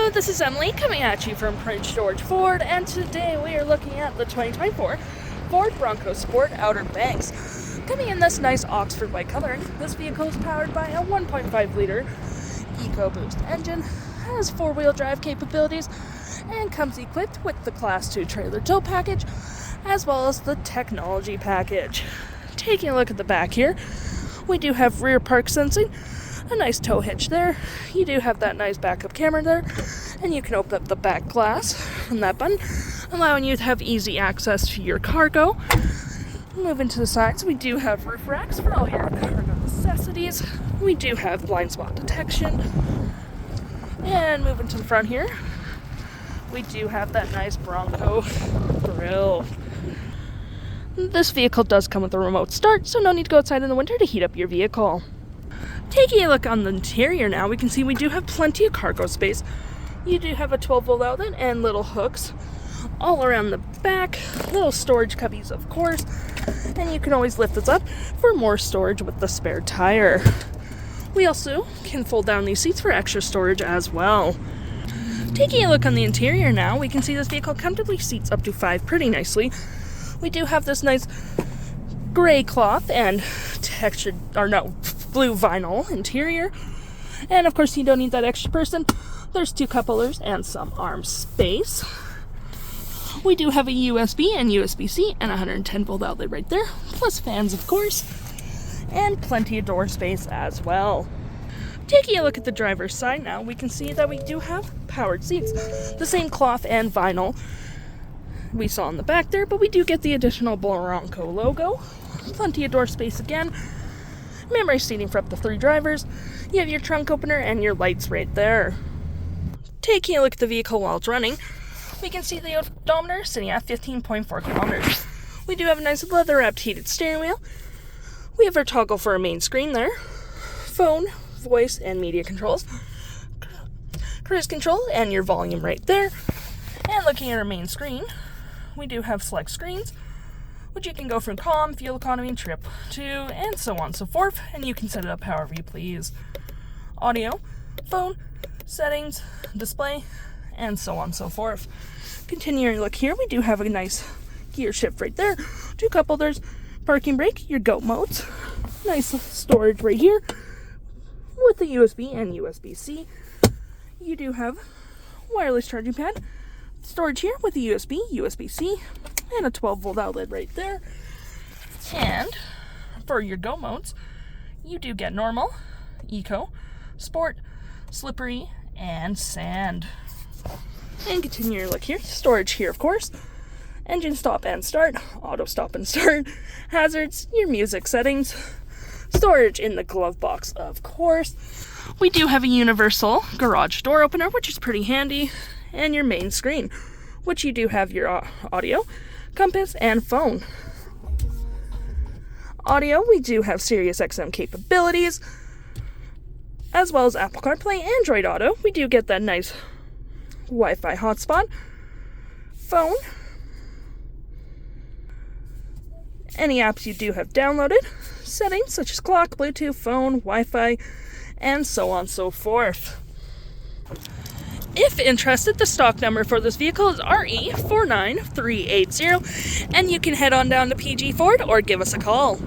Hello, this is Emily coming at you from Prince George Ford, and today we are looking at the 2024 Ford Bronco Sport Outer Banks. Coming in this nice Oxford white coloring, this vehicle is powered by a 1.5 liter EcoBoost engine, has 4-wheel drive capabilities, and comes equipped with the Class 2 trailer tow package, as well as the technology package. Taking a look at the back here, we do have rear park sensing, a nice tow hitch there. You do have that nice backup camera there, and you can open up the back glass from that button, allowing you to have easy access to your cargo. Moving to the sides, we do have roof racks for all your cargo necessities. We do have blind spot detection. And moving to the front here, we do have that nice Bronco grille. This vehicle does come with a remote start, so no need to go outside in the winter to heat up your vehicle. Taking a look on the interior now, we can see we do have plenty of cargo space. You do have a 12-volt outlet and little hooks all around the back, little storage cubbies of course, and you can always lift this up for more storage with the spare tire. We also can fold down these seats for extra storage as well. Taking a look on the interior now, we can see this vehicle comfortably seats up to 5 pretty nicely. We do have this nice gray cloth and blue vinyl interior, and of course you don't need that extra person. There's 2 cup holders and some arm space. We do have a USB and USB-C and 110-volt outlet right there, plus fans of course, and plenty of door space as well. Taking a look at the driver's side now, we can see that we do have powered seats, the same cloth and vinyl we saw in the back there, but we do get the additional Bronco logo, plenty of door space again, memory seating for up to 3 drivers. You have your trunk opener and your lights right there. Taking a look at the vehicle while it's running, we can see the odometer sitting at 15.4 kilometers. We do have a nice leather-wrapped heated steering wheel. We have our toggle for our main screen there, phone, voice, and media controls, cruise control, and your volume right there. And looking at our main screen, we do have select screens, which you can go from calm, fuel economy, trip to, and so on and so forth, and you can set it up however you please. Audio, phone, settings, display, and so on and so forth. Continuing to look here, we do have a nice gear shift right there, 2 cup holders, parking brake, your GO modes, nice storage right here with the USB and USB-C. You do have wireless charging pad, storage here with the USB, USB-C, and a 12-volt outlet right there. And for your GO modes, you do get normal, eco, sport, slippery, and sand. And continue your look here, storage here of course, engine stop and start, auto stop and start, hazards, your music settings, storage in the glove box of course. We do have a universal garage door opener, which is pretty handy, and your main screen, which you do have your audio, compass, and phone. Audio, we do have Sirius XM capabilities, as well as Apple CarPlay, Android Auto. We do get that nice Wi-Fi hotspot. Phone, any apps you do have downloaded, settings such as clock, Bluetooth, phone, Wi-Fi, and so on and so forth. If interested, the stock number for this vehicle is RE49380, and you can head on down to PG Ford or give us a call.